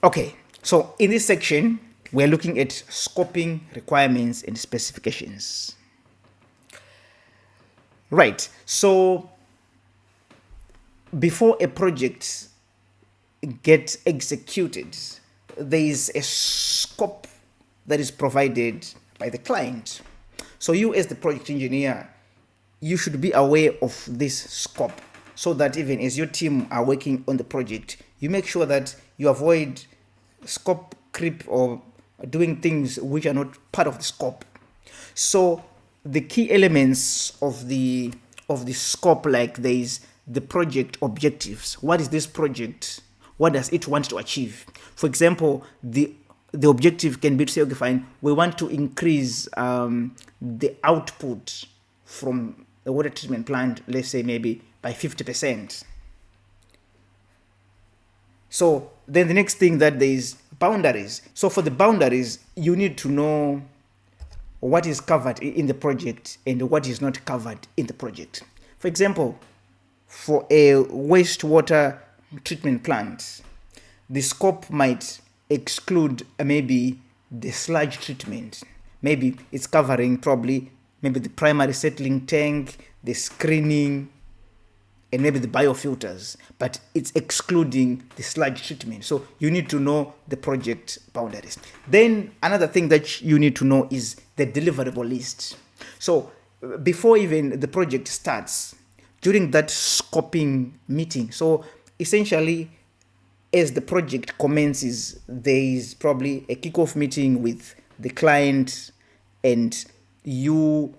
Okay, so in this section, we're looking at scoping, requirements, and specifications. Right, so before a project gets executed, there is a scope that is provided by the client. So you as the project engineer, you should be aware of this scope so that even as your team are working on the project, you make sure that you avoid scope creep or doing things which are not part of the scope. So the key elements of the scope, like there is the project objectives. What is this project? What does it want to achieve? For example, the objective can be to say, okay, fine, we want to increase the output from the water treatment plant, let's say maybe by 50%. So then the next thing that there is boundaries. So for the boundaries, you need to know what is covered in the project and what is not covered in the project. For example, for a wastewater treatment plant, the scope might exclude maybe the sludge treatment. Maybe it's covering probably maybe the primary settling tank, the screening, and maybe the biofilters, but it's excluding the sludge treatment. So you need to know the project boundaries. Then another thing that you need to know is the deliverable list. So before even the project starts, during that scoping meeting, so essentially as the project commences, there is probably a kickoff meeting with the client and you,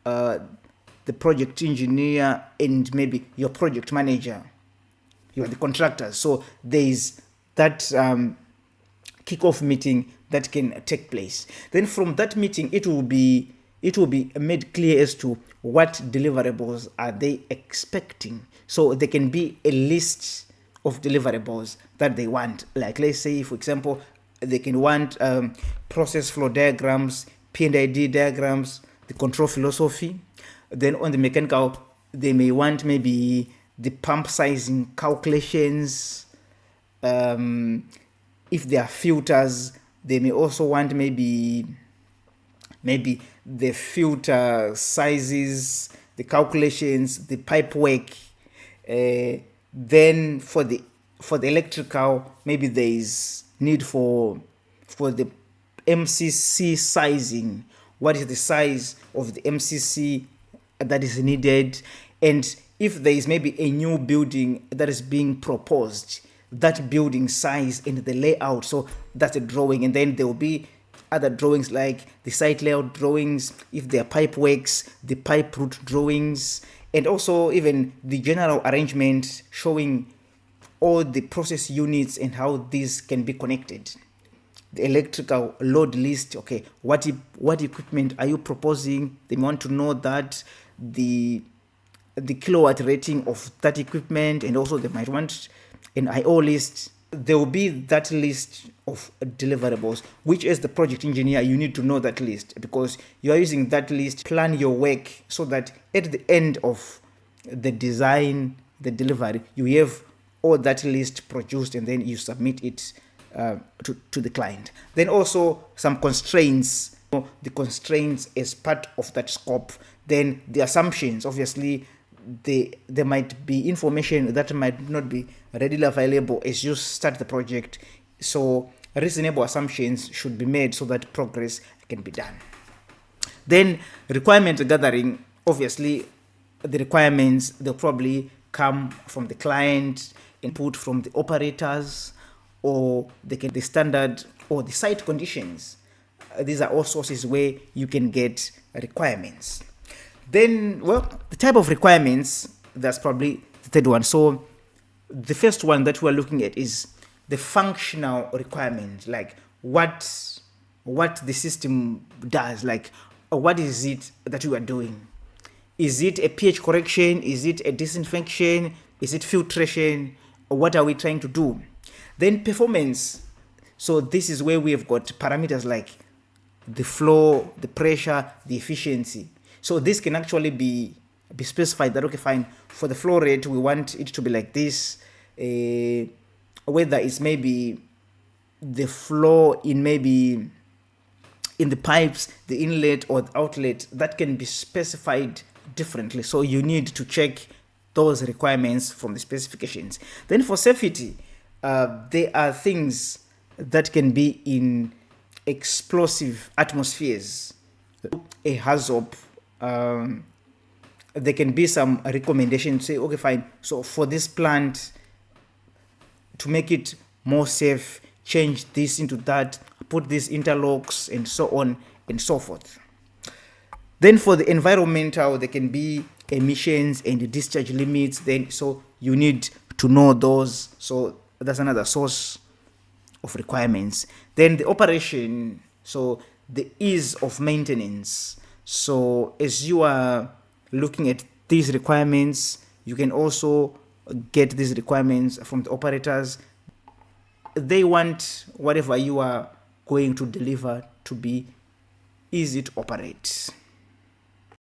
the project engineer, and maybe your project manager. You are the contractors. So there is that kickoff meeting that can take place. Then from that meeting, it will be made clear as to what deliverables are they expecting. So there can be a list of deliverables that they want. Like let's say, for example, they can want process flow diagrams, P&ID diagrams, the control philosophy. Then on the mechanical, they may want maybe the pump sizing calculations. If there are filters, they may also want maybe the filter sizes, the calculations, the pipe work. Then for the electrical, maybe there is need for the MCC sizing. What is the size of the MCC that is needed? And if there is maybe a new building that is being proposed, that building size and the layout, so that's a drawing. And then there will be other drawings like the site layout drawings, if there are pipe works, the pipe route drawings, and also even the general arrangement showing all the process units and how these can be connected. The electrical load list, okay, what equipment are you proposing? They want to know that the kilowatt rating of that equipment, and also they might want an IO list. There will be that list of deliverables, which as the project engineer, you need to know that list because you are using that list, plan your work so that at the end of the design, the delivery, you have all that list produced and then you submit it to the client. Then also some constraints, the constraints as part of that scope. Then the assumptions, obviously, there might be information that might not be readily available as you start the project. So reasonable assumptions should be made so that progress can be done. Then requirement gathering, obviously, the requirements, they'll probably come from the client, input from the operators, or they can the standard or the site conditions. These are all sources where you can get requirements. Then, well, the type of requirements, that's probably the third one. So the first one that we're looking at is the functional requirement, like what the system does, like what is it that you are doing? Is it a pH correction? Is it a disinfection? Is it filtration? Or what are we trying to do? Then performance. So this is where we have got parameters like the flow, the pressure, the efficiency. So this can actually be specified that, okay, fine, for the flow rate, we want it to be like this, whether it's maybe the flow in maybe in the pipes, the inlet or the outlet, that can be specified differently. So you need to check those requirements from the specifications. Then for safety, there are things that can be in explosive atmospheres. A HAZOP, there can be some recommendation to say, okay, fine. So for this plant, to make it more safe, change this into that, put these interlocks, and so on and so forth. Then for the environmental, there can be emissions and discharge limits. Then so you need to know those. So that's another source of requirements. Then the operation, so the ease of maintenance. So as you are looking at these requirements, you can also get these requirements from the operators. They want whatever you are going to deliver to be easy to operate.